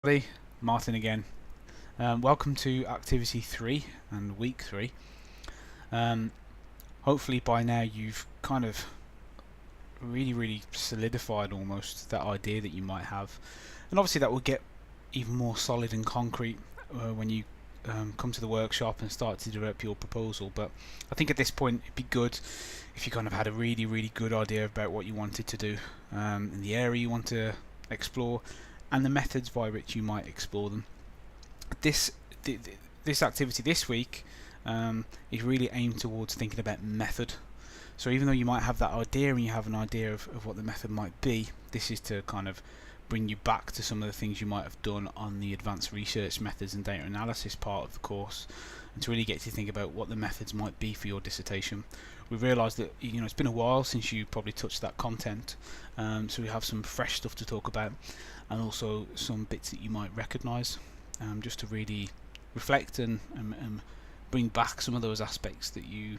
Everybody, Martin again. Welcome to activity 3 and week 3. Hopefully by now you've kind of really solidified almost that idea that you might have, and obviously that will get even more solid and concrete when you come to the workshop and start to develop your proposal. But I think at this point it'd be good if you kind of had a really good idea about what you wanted to do in the area you want to explore and the methods by which you might explore them. This activity this week is really aimed towards thinking about method. So even though you might have that idea and you have an idea of what the method might be, this is to kind of bring you back to some of the things you might have done on the advanced research methods and data analysis part of the course, and to really get to think about what the methods might be for your dissertation. We've realised that it's been a while since you probably touched that content, so we have some fresh stuff to talk about, and also some bits that you might recognise, just to really reflect and bring back some of those aspects that you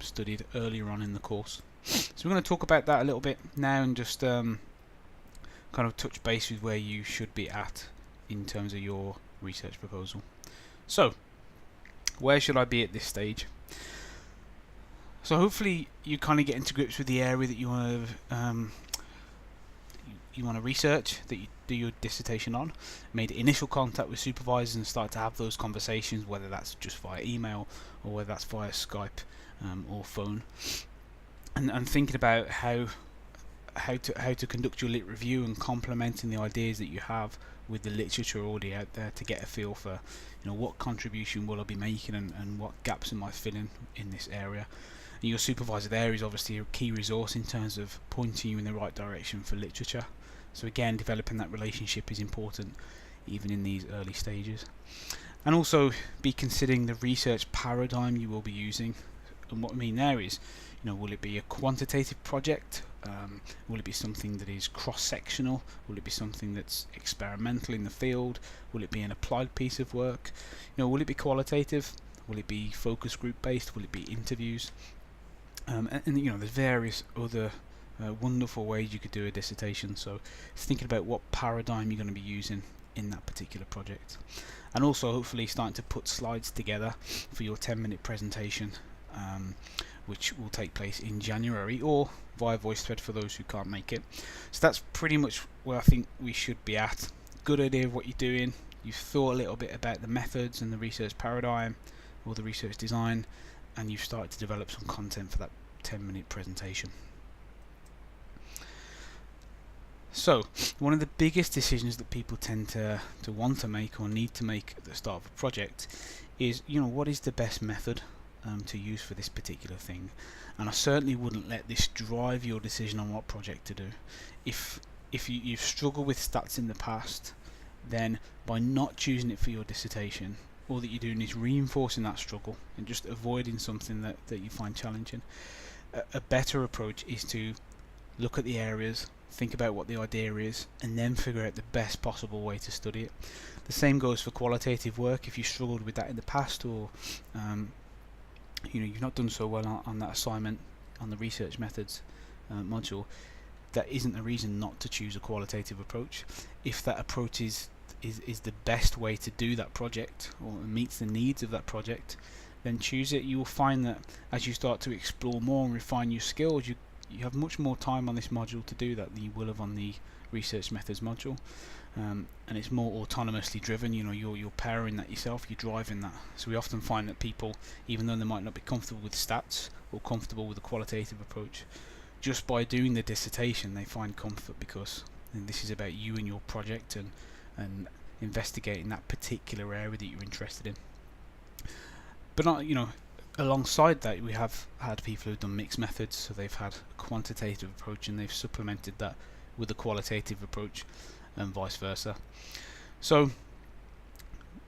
studied earlier on in the course. So we're going to talk about that a little bit now and just kind of touch base with where you should be at in terms of your research proposal. So, where should I be at this stage? So hopefully you kind of get into grips with the area that you want to research, that you do your dissertation on, made initial contact with supervisors and start to have those conversations, whether that's just via email or whether that's via Skype or phone, and thinking about how to conduct your lit review and complementing the ideas that you have with the literature already out there to get a feel for what contribution will I be making and what gaps am I filling in this area. And your supervisor there is obviously a key resource in terms of pointing you in the right direction for literature. So again, developing that relationship is important even in these early stages. And also be considering the research paradigm you will be using. And what I mean there is, will it be a quantitative project? Will it be something that is cross-sectional? Will it be something that's experimental in the field? Will it be an applied piece of work? Will it be qualitative? Will it be focus group based? Will it be interviews? And there's various other wonderful ways you could do a dissertation. So it's thinking about what paradigm you're going to be using in that particular project, and also hopefully starting to put slides together for your 10-minute presentation, which will take place in January or via VoiceThread for those who can't make it. So that's pretty much where I think we should be at. Good idea of what you're doing. You've thought a little bit about the methods and the research paradigm or the research design, and you've started to develop some content for that 10-minute presentation. So, one of the biggest decisions that people tend to want to make or need to make at the start of a project is, what is the best method to use for this particular thing? And I certainly wouldn't let this drive your decision on what project to do. If you've struggled with stats in the past, then by not choosing it for your dissertation, all that you're doing is reinforcing that struggle and just avoiding something that you find challenging. A better approach is to look at the areas, think about what the idea is, and then figure out the best possible way to study it. The same goes for qualitative work. If you struggled with that in the past, or you've not done so well on that assignment on the research methods module, that isn't a reason not to choose a qualitative approach. If that approach is the best way to do that project or meets the needs of that project, then choose it. You will find that as you start to explore more and refine your skills, you have much more time on this module to do that than you will have on the research methods module, and it's more autonomously driven. You're powering that yourself, you're driving that. So we often find that people, even though they might not be comfortable with stats or comfortable with a qualitative approach, just by doing the dissertation they find comfort, because this is about you and your project and investigating that particular area that you're interested in. But not, alongside that, we have had people who've done mixed methods, so they've had a quantitative approach and they've supplemented that with a qualitative approach, and vice versa. So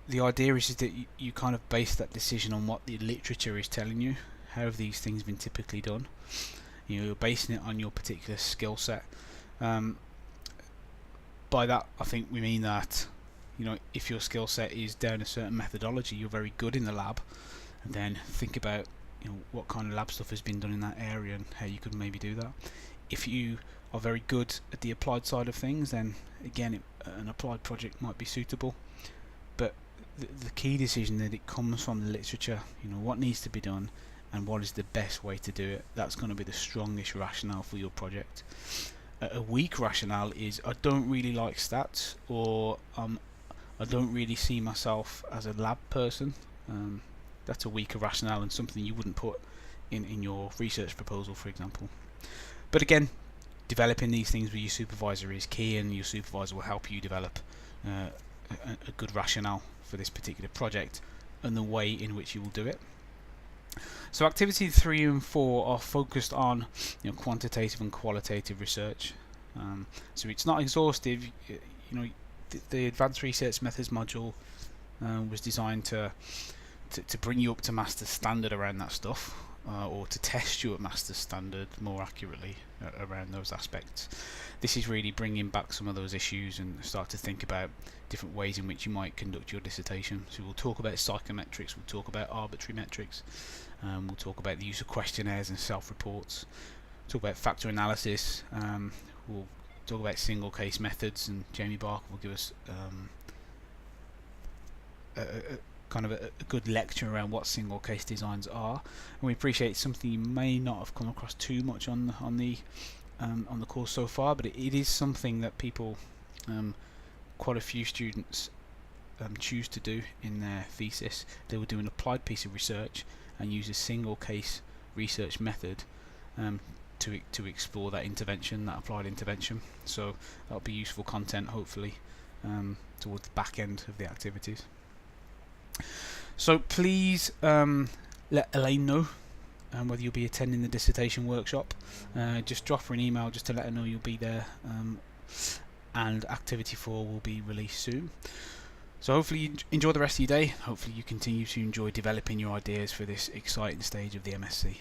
the idea is that you kind of base that decision on what the literature is telling you. How have these things been typically done? You're basing it on your particular skill set. By that, I think we mean that if your skill set is down a certain methodology, you're very good in the lab, and then think about what kind of lab stuff has been done in that area and how you could maybe do that. If you are very good at the applied side of things, then again an applied project might be suitable. But the key decision that it comes from the literature, what needs to be done and what is the best way to do it, that's going to be the strongest rationale for your project. A weak rationale is I don't really like stats, or I don't really see myself as a lab person. That's a weaker rationale and something you wouldn't put in your research proposal, for example. But again, developing these things with your supervisor is key, and your supervisor will help you develop a good rationale for this particular project and the way in which you will do it. So activity 3 and 4 are focused on quantitative and qualitative research. So it's not exhaustive. The advanced research methods module was designed to bring you up to master standard around that stuff, or to test you at master standard more accurately around those aspects. This is really bringing back some of those issues and start to think about different ways in which you might conduct your dissertation. So we'll talk about psychometrics, we'll talk about arbitrary metrics, we'll talk about the use of questionnaires and self-reports, talk about factor analysis, we'll talk about single case methods, and Jamie Barker will give us a good lecture around what single case designs are. And we appreciate it's something you may not have come across too much on the course so far, but it is something that people, quite a few students, choose to do in their thesis. They will do an applied piece of research and use a single case research method to explore that intervention, that applied intervention. So that'll be useful content, hopefully, towards the back end of the activities. So please let Elaine know whether you'll be attending the dissertation workshop. Just drop her an email just to let her know you'll be there, and activity 4 will be released soon. So hopefully you enjoy the rest of your day. Hopefully you continue to enjoy developing your ideas for this exciting stage of the MSc.